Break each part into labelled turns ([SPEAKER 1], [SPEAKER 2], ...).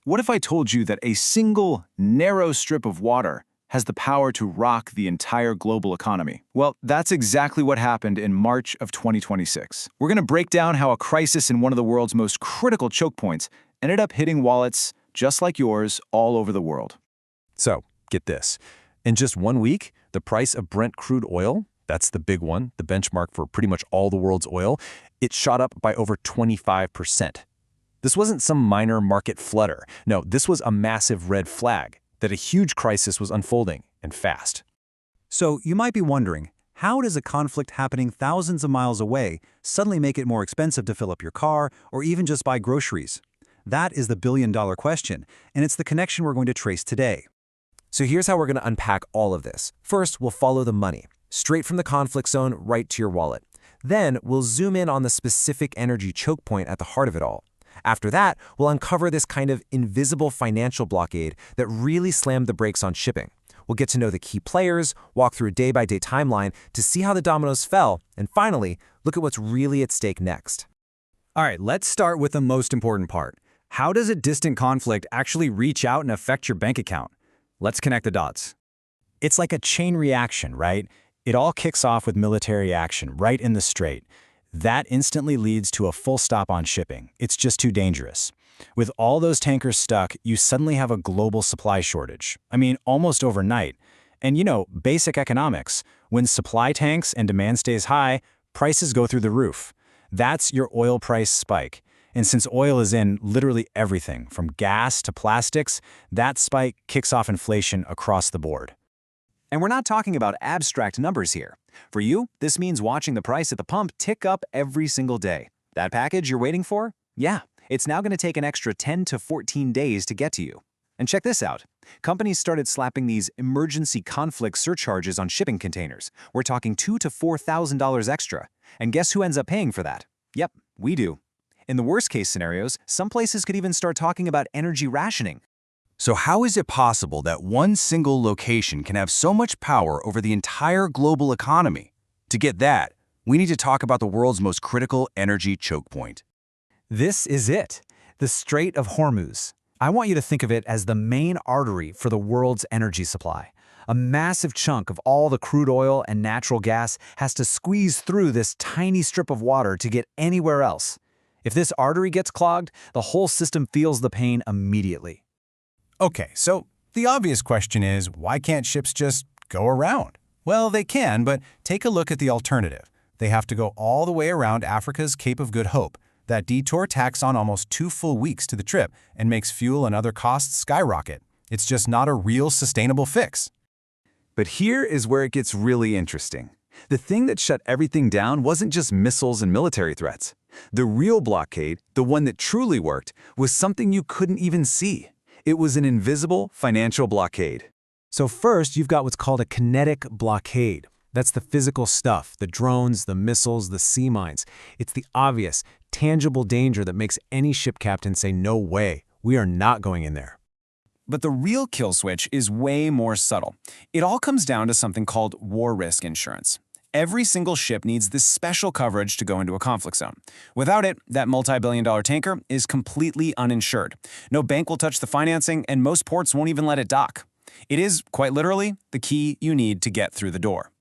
[SPEAKER 1] What if I told you that a single, narrow strip of water has the power to rock the entire global economy? Well, that's exactly what happened in March of 2026. We're going to break down how a crisis in one of the world's most critical choke points ended up hitting wallets just like yours all over the world.
[SPEAKER 2] So, get this. In just 1 week, the price of Brent crude oil, that's the big one, the benchmark for pretty much all the world's oil, it shot up by over 25%. This wasn't some minor market flutter. No, this was a massive red flag that a huge crisis was unfolding, and fast.
[SPEAKER 3] So you might be wondering, how does a conflict happening thousands of miles away suddenly make it more expensive to fill up your car or even just buy groceries? That is the billion-dollar question, and it's the connection we're going to trace today.
[SPEAKER 2] So here's how we're going to unpack all of this. First, we'll follow the money, straight from the conflict zone right to your wallet. Then, we'll zoom in on the specific energy choke point at the heart of it all. After that, we'll uncover this kind of invisible financial blockade that really slammed the brakes on shipping. We'll get to know the key players, walk through a day-by-day timeline to see how the dominoes fell, and finally, look at what's really at stake next.
[SPEAKER 3] All right, let's start with the most important part. How does a distant conflict actually reach out and affect your bank account? Let's connect the dots. It's like a chain reaction, right? It all kicks off with military action right in the strait. That instantly leads to a full stop on shipping. It's just too dangerous. With all those tankers stuck, you suddenly have a global supply shortage. I mean, almost overnight. And you know, basic economics. When supply tanks and demand stays high, prices go through the roof. That's your oil price spike. And since oil is in literally everything, from gas to plastics, that spike kicks off inflation across the board.
[SPEAKER 4] And we're not talking about abstract numbers here. For you, this means watching the price at the pump tick up every single day. That package you're waiting for? Yeah, it's now going to take an extra 10 to 14 days to get to you. And check this out. Companies started slapping these emergency conflict surcharges on shipping containers. We're talking $2,000 to $4,000 extra. And guess who ends up paying for that? Yep, we do. In the worst-case scenarios, some places could even start talking about energy rationing.
[SPEAKER 1] So how is it possible that one single location can have so much power over the entire global economy? To get that, we need to talk about the world's most critical energy choke point.
[SPEAKER 3] This is it, the Strait of Hormuz. I want you to think of it as the main artery for the world's energy supply. A massive chunk of all the crude oil and natural gas has to squeeze through this tiny strip of water to get anywhere else. If this artery gets clogged, the whole system feels the pain immediately.
[SPEAKER 5] Okay, so the obvious question is, why can't ships just go around? Well, they can, but take a look at the alternative. They have to go all the way around Africa's Cape of Good Hope. That detour tacks on almost 2 full weeks to the trip and makes fuel and other costs skyrocket. It's just not a real sustainable fix.
[SPEAKER 1] But here is where it gets really interesting. The thing that shut everything down wasn't just missiles and military threats. The real blockade, the one that truly worked, was something you couldn't even see. It was an invisible financial blockade.
[SPEAKER 3] So first, you've got what's called a kinetic blockade. That's the physical stuff, the drones, the missiles, the sea mines. It's the obvious, tangible danger that makes any ship captain say, no way, we are not going in there.
[SPEAKER 4] But the real kill switch is way more subtle. It all comes down to something called war risk insurance. Every single ship needs this special coverage to go into a conflict zone. Without it, that multi-billion-dollar tanker is completely uninsured. No bank will touch the financing, and most ports won't even let it dock. It is, quite literally, the key you need to get through the door.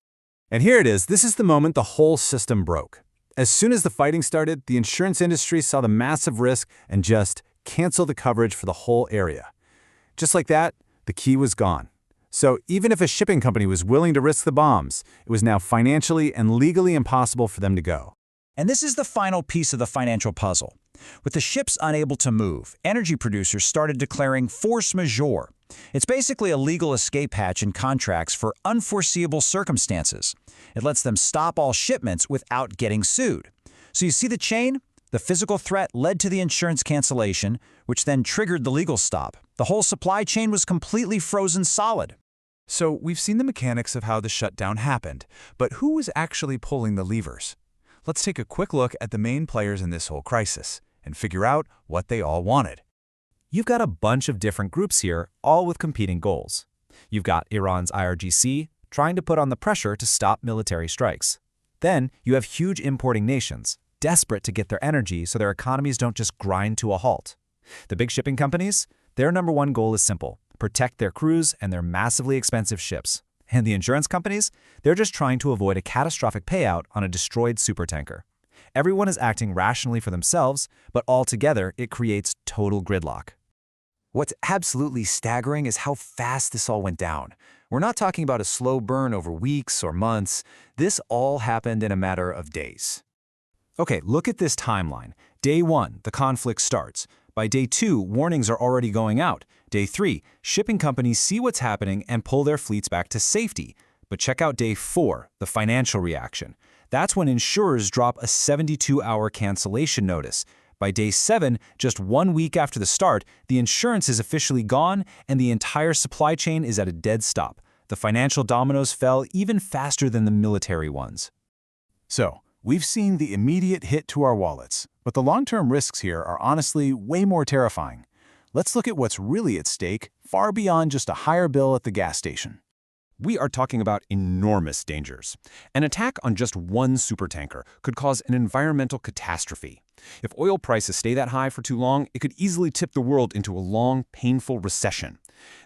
[SPEAKER 3] And here it is. This is the moment the whole system broke. As soon as the fighting started, the insurance industry saw the massive risk and just canceled the coverage for the whole area. Just like that, the key was gone. So even if a shipping company was willing to risk the bombs, it was now financially and legally impossible for them to go.
[SPEAKER 6] And this is the final piece of the financial puzzle. With the ships unable to move, energy producers started declaring force majeure. It's basically a legal escape hatch in contracts for unforeseeable circumstances. It lets them stop all shipments without getting sued. So you see the chain? The physical threat led to the insurance cancellation, which then triggered the legal stop. The whole supply chain was completely frozen solid.
[SPEAKER 5] So we've seen the mechanics of how the shutdown happened, but who was actually pulling the levers? Let's take a quick look at the main players in this whole crisis and figure out what they all wanted.
[SPEAKER 2] You've got a bunch of different groups here, all with competing goals. You've got Iran's IRGC trying to put on the pressure to stop military strikes. Then you have huge importing nations, desperate to get their energy so their economies don't just grind to a halt. The big shipping companies, Their number one goal is simple: protect their crews and their massively expensive ships. And the insurance companies? They're just trying to avoid a catastrophic payout on a destroyed supertanker. Everyone is acting rationally for themselves, but altogether it creates total gridlock. What's absolutely staggering is how fast this all went down. We're not talking about a slow burn over weeks or months. This all happened in a matter of days.
[SPEAKER 1] Okay, look at this timeline. Day 1, the conflict starts. By day 2, warnings are already going out. Day 3, shipping companies see what's happening and pull their fleets back to safety. But check out day 4, the financial reaction. That's when insurers drop a 72-hour cancellation notice. By day 7, just 1 week after the start, the insurance is officially gone and the entire supply chain is at a dead stop. The financial dominoes fell even faster than the military ones.
[SPEAKER 5] So, we've seen the immediate hit to our wallets, but the long-term risks here are honestly way more terrifying. Let's look at what's really at stake, far beyond just a higher bill at the gas station.
[SPEAKER 3] We are talking about enormous dangers. An attack on just one supertanker could cause an environmental catastrophe. If oil prices stay that high for too long, it could easily tip the world into a long, painful recession.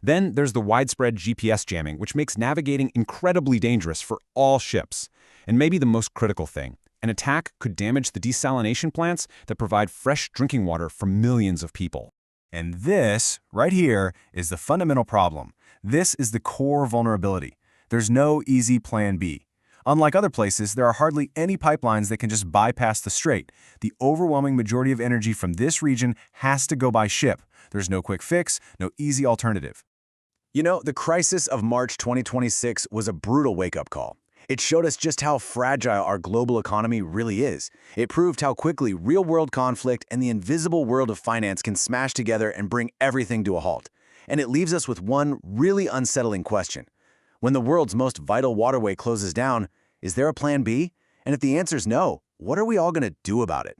[SPEAKER 3] Then there's the widespread GPS jamming, which makes navigating incredibly dangerous for all ships. And maybe the most critical thing, an attack could damage the desalination plants that provide fresh drinking water for millions of people.
[SPEAKER 5] And this, right here, is the fundamental problem. This is the core vulnerability. There's no easy plan B. Unlike other places, there are hardly any pipelines that can just bypass the strait. The overwhelming majority of energy from this region has to go by ship. There's no quick fix, no easy alternative.
[SPEAKER 4] You know, the crisis of March 2026 was a brutal wake-up call. It showed us just how fragile our global economy really is. It proved how quickly real-world conflict and the invisible world of finance can smash together and bring everything to a halt. And it leaves us with one really unsettling question. When the world's most vital waterway closes down, is there a plan B? And if the answer's no, what are we all going to do about it?